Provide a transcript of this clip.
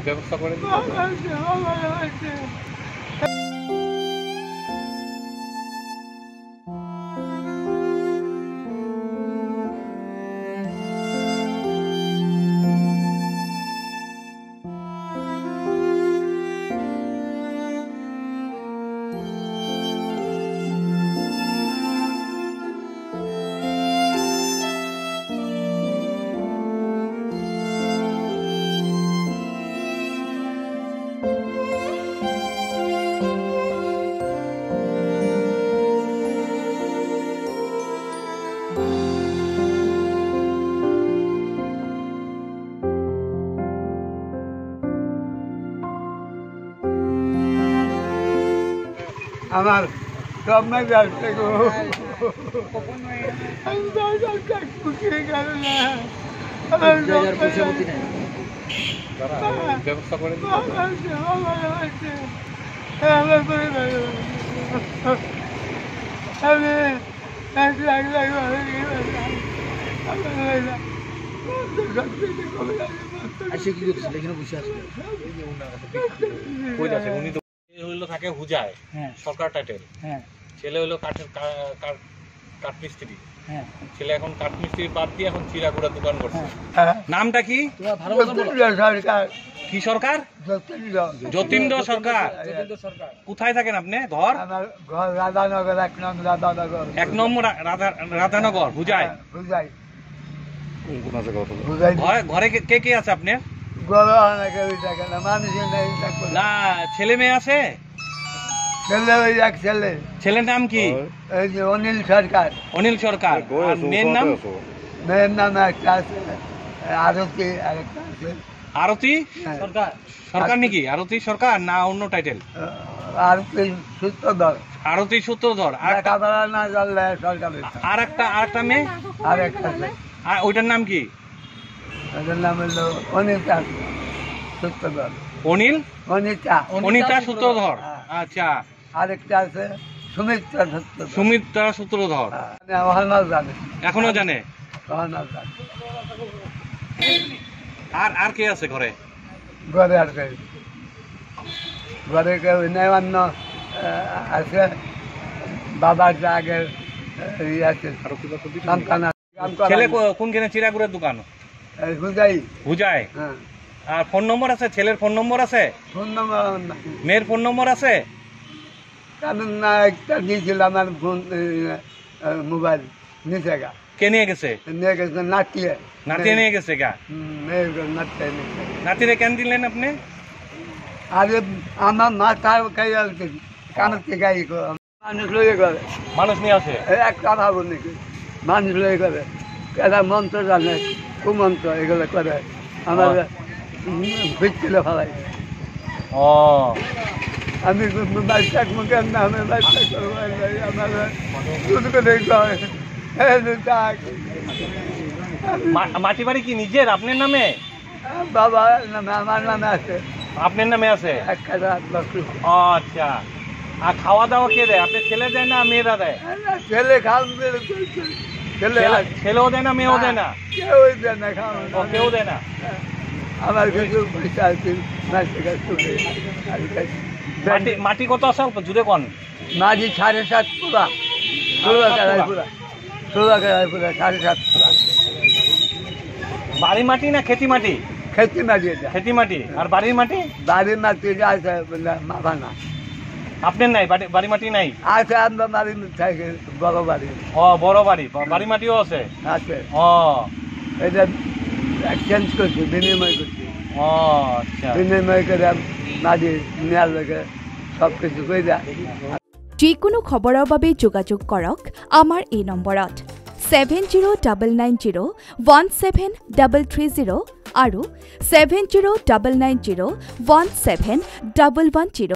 ব্যবস্থা করে আমার সব না যাচ্ছে গো ব্যবস্থা করে উনি তো হইলো থাকে হুজায় সরকার টাইটেল, ছেলে হইলো কাঠের কাঠমিস্ত্রি, ছেলে এখন কাঠমিস্ত্রি বাদ দিয়ে এখন চিরাগুড়া দোকান করছে। নামটা কি? কি সরকার? যতীন্দ্র সরকার। কোথায় থাকেন আপনি? ঘর রাধানগর, 1 নম্বর রাধানগর হুজায়। ঘরে কে কে আছে আপনার? না ছেলে মেয়ে আছে? ছেলের নাম কি? অনিল সরকার। অনিল সরকার। মেয়ের নাম? মেয়ের নাম একটা আছে আরতি, আরেকটা আছে আরতি সরকার। সরকার নাকি? আরতি সরকার না অন্য টাইটেল? আরতি সূত্রধর। আরতি সূত্রধর। না জানলে সরকার। আর একটা মেয়ে? আরেকটা আছে। আর ওইটার নাম কি? ওটার নাম হলো অনিতা সূত্রধর। অনিল? অনিতা সূত্রধর। আচ্ছা। আরেকটা আছে সুমিত্রা সূত্রধর। সুমিত্রা সূত্রধর। এখনো জানে? আর কে আছে ঘরে? ঘরে আর কে? ঘরে কেউ নেই, অন্য আছে বাবার আগের সন্তান। ছেলে কোনখানে? চিরাগুড়ের দোকান হুজায়। আর ফোন নম্বর আছে? ছেলের ফোন নম্বর আছে? ফোন নম্বর? মেয়ের ফোন নম্বর আছে? না, একটা দিয়েছিল আমার ফোন মোবাইল নিচে গা। কে নিয়ে গেছে? নিয়ে গেছে নাতিয়ে। নাতিয়ে নিয়ে গেছে গা? নাতিরে কেন দিলেন আপনি? আরে আমার মাথা কানতে গাই মানুষ লয়ে করে। মানুষ নিয়ে আসে? একটা ভাবো নাকি মানুষ লয়ে করে, এরা মন্ত্র জানে, কুমন্ত্র এগুলো করে আমার ভিতরে ফেলাই। ও আমি বাচ্চা মুখে নামে বাচ্চা করবো আমার মাটি বাড়ি কি নিজের আপনার নামে? বাবা নামে, আমার নামে আছে। আপনার নামে আছে? আচ্ছা। আর খাওয়া দাওয়া কে দেয়? আপনার ছেলে দেয় না মেয়েরা দেয়? ছেলে ছেলেও দেয় না মেয়েও দেয় না? কেউ দেয় না, খাওয়া কেউ দেয় না। আমার কিছু পয়সা আছে। মাটি কত আছে অল্প জুড়ে কোন? মাটি 7.5 পুরা, 16 পুরা, 7.5 পুরা। বাড়ি মাটি না খেতি মাটি? খেতি মাটি। খেতি মাটি। আর বাড়ির মাটি? বাড়ির মাটি আছে মাথা না। আপনার নাই বাড়ি মাটি? নাই আছে, আমরা বাড়ি থাকে বড় বাড়ি। ও বড় বাড়ি, বাড়ি মাটিও আছে? আছে। ও এটা এক্সচেঞ্জ করছি, বিনিময় করছি। ও আচ্ছা। বিনিময় করে মাটি নেওয়ার লোকে সব কিছু করে দেয়। যিকোনো খবৰৰ বাবে যোগাযোগ কৰক আমাৰ এই নম্বৰত 7099017330 আৰু 7099017110।